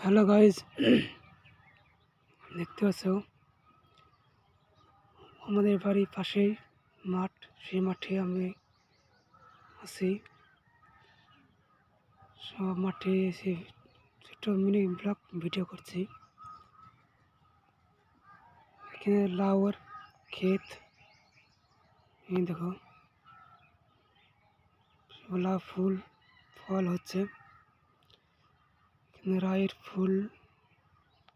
Hello guys, দেখতে পাচ্ছ আমাদের বাড়ির পাশেই মাঠ। সেই মাঠে আমি আছি। সব মাঠে এসে ছোট্ট মিনি ব্লগ ভিডিও করছি। এখানে লাউয়ের ক্ষেত, এই দেখো লাউ ফুল ফল হচ্ছে। এখানে রায়ের ফুল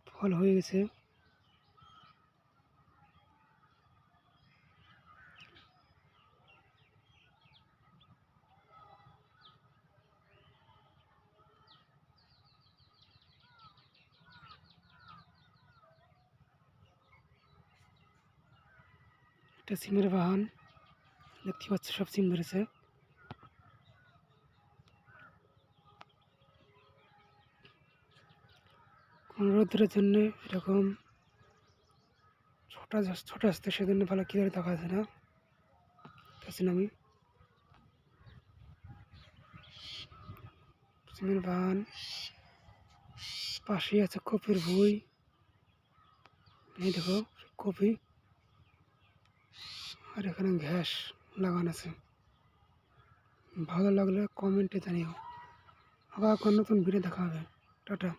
ফল হয়ে গেছে। একটা সিমের বাগান দেখতে পাচ্ছ, সব সিম ধরেছে। কোন রোদ্রের জন্য এরকম ছোট আসতে, সেজন্য ভালো ক্লিয়ার দেখা যাচ্ছে না। আমি সিমের বাগান, পাশেই আছে কপির বই। এই দেখো কপি, আর এখানে ঘাস লাগানো আছে। ভালো লাগলে কমেন্টে জানিও। আবার কোন নতুন ভিডিও দেখা হবে। টাটা।